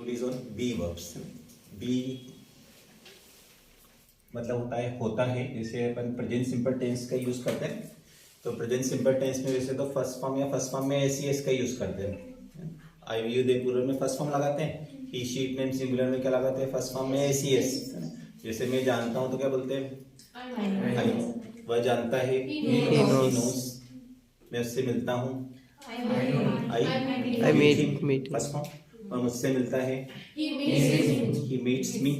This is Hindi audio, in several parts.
is on be verbs. be मतलब होता है जैसे अपन प्रेजेंट सिंपल टेंस का यूज करते हैं, तो प्रेजेंट सिंपल टेंस में वैसे तो फर्स्ट फॉर्म या फर्स्ट फॉर्म में एस का यूज करते हैं। आई यू दे प्लूरल में फर्स्ट फॉर्म लगाते हैं, ही शी इट नेम सिंगुलर में क्या लगाते हैं, फर्स्ट फॉर्म में एस। जैसे मैं जानता हूँ तो क्या बोलते हैं, आई। वह जानता है, he knows। मैं उससे मिलता हूँ, I meet him, first form. वह मुझसे मिलता है, he meets me।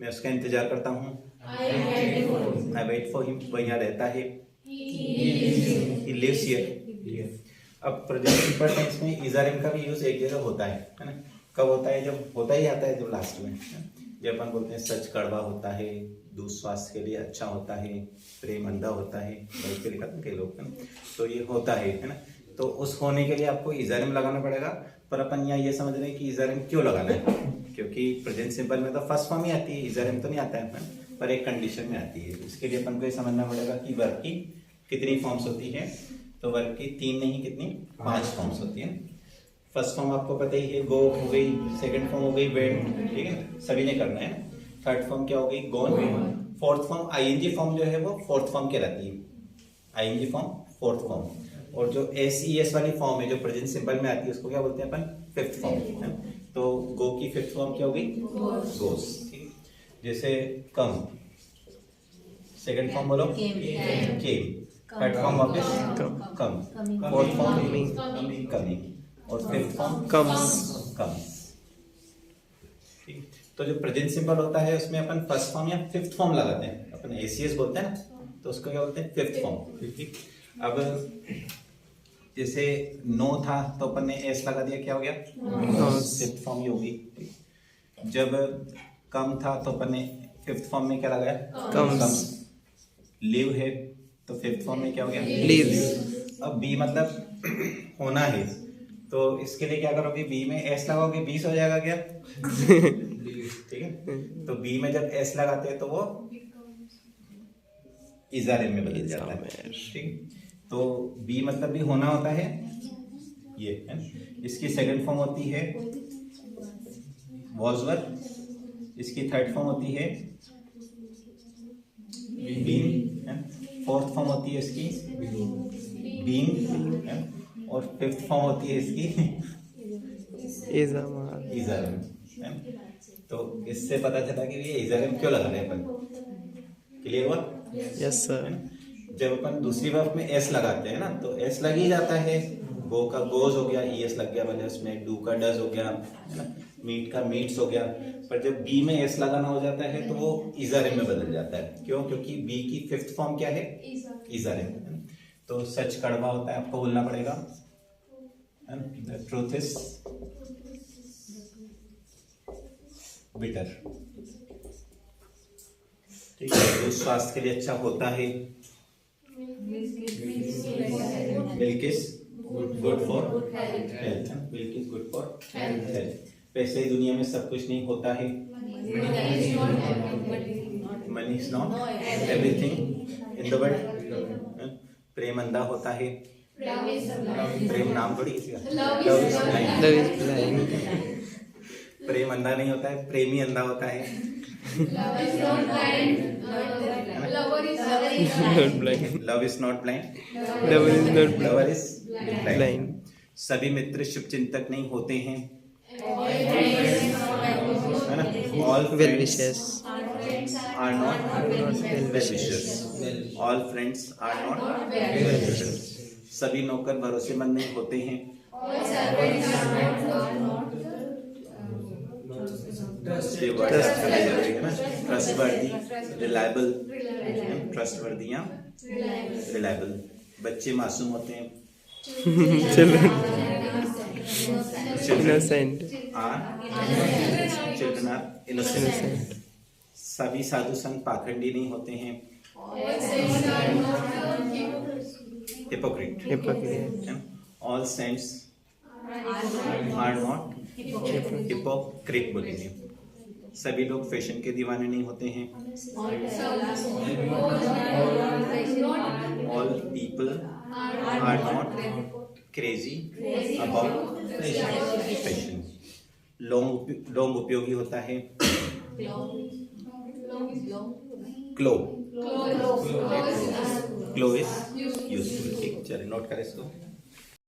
मैं उसका इंतजार करता हूँ, I wait for him। वह यहाँ रहता है, he lives here। अब प्रेजेंट सिंपल टेंस में इज़ारिम का भी यूज एक जगह होता है ना। कब होता है, जब होता ही आता है जब लास्ट में, जब अपन बोलते हैं सच कड़वा होता है, दूध स्वास्थ्य के लिए अच्छा होता है, प्रेम अंधा होता है, के लिए कहते हैं कई लोग, तो ये होता है ना। तो उस होने के लिए आपको इज़ारिम लगाना पड़ेगा, पर अपन यहाँ ये समझ रहे हैं कि इज़ारिम क्यों लगाना है, क्योंकि प्रेजेंट सिंपल में तो फर्स्ट फॉर्म ही आती है, इज़ारिम तो नहीं आता है, पर एक कंडीशन में आती है। इसके लिए अपन को ये समझना पड़ेगा कि वर्ब की कितनी फॉर्म्स होती है। तो वर्ब की 3 नहीं कितनी 5 फॉर्म्स होती है। फर्स्ट फॉर्म आपको पता ही है, गो हो गई, सेकंड फॉर्म हो गई वेंट, ठीक है ना, सभी ने करना है। थर्ड फॉर्म क्या हो गई, gone. Fourth form ING form जो है वो फोर्थ फॉर्म कहलाती है, आईएनजी फॉर्म फोर्थ फॉर्म। और जो एस वाली फॉर्म है जो प्रेजेंट सिंपल में आती है उसको क्या बोलते हैं अपन, फिफ्थ फॉर्म। तो गो की फिफ्थ फॉर्म क्या हो गई, गोस। ठीक है, जैसे कम, सेकंड फॉर्म बोलो केम, थर्ड फॉर्म वापस कम, फोर्थ फॉर्म कमिंग, और फिफ्थ फॉर्म कम्स। ठीक, तो जो प्रेजेंट सिंपल होता है उसमें अपन फर्स्ट फॉर्म या फिफ्थ फॉर्म लगाते हैं, अपन एसीएस बोलते हैं ना, तो उसको क्या बोलते हैं, फिफ्थ फॉर्म। ठीक, अब जैसे नो था तो अपन ने एस लगा दिया, क्या हो गया, फिफ्थ फॉर्म ही होगी। जब कम था तो अपन ने फिफ्थ फॉर्म में क्या लगाया, कम्स। लिव है तो फिफ्थ फॉर्म में क्या हो गया, लिव्स। अब बी मतलब होना है, तो इसके लिए क्या करोगे, बी में एस लगाओगे, 20 हो जाएगा क्या। ठीक है, तो बी में जब एस लगाते हैं तो वो इज़ारिम में बदल जाता है। ठीक, तो बी मतलब भी होना होता है, ये है। इसकी सेकंड फॉर्म होती है वॉज वर, इसकी थर्ड फॉर्म होती है बीन, फोर्थ फॉर्म होती है इसकी बीइंग, और फिफ्थ फॉर्म होती है इसकी इज़ारिम। तो इससे पता चला कि ये इज़ारिम क्यों लगा रहे हैं अपन। क्लियर हुआ? Yes sir. जब अपन दूसरी वर्ब में एस लगाते हैं ना तो एस लग ही जाता है, गो का गोज हो गया, ईएस लग गया, मतलब इसमें डू का डज हो गया, है ना, मीट का मीट्स हो गया। पर जब बी में एस लगाना हो जाता है तो वो इज़ारिम में बदल जाता है। क्यों? क्योंकि बी की फिफ्थ फॉर्म क्या है, इज़ारिम। तो सच कड़वा होता है, आपको बोलना पड़ेगा द ट्रूथ इज बिटर। ठीक है, तो स्वास्थ्य के लिए अच्छा होता है, milk is good for health, milk is good for health. वैसे ही दुनिया में सब कुछ नहीं होता है, money is not everything in the world. प्रेम अंधा होता है, प्रेम नाम थोड़ी किसी का, लव इज ब्लाइंड। प्रेम अंधा नहीं होता है, प्रेमी अंधा होता है। Love is not blind, lover is blind. सभी मित्र शुभचिंतक नहीं होते हैं, है ना। All well wishers are not well wishers, all friends are not well wishers. सभी नौकर भरोसेमंद नहीं होते हैं, ट्रस्टवर्दी, रिलायबल, ट्रस्टवर्दी या रिलायबल। बच्चे मासूम होते हैं, चिल्ड्रन आर इनोसेंट। सभी साधु संत पाखंडी नहीं होते हैं, hypocrite. All saints are not hypocrite बोलेंगे। सभी लोग फैशन के दीवाने नहीं होते हैं, all people are not crazy about fashion. लोंग उपयोगी होता है। Clove clove is useful. ठीक, चलिए नोट करें इसको।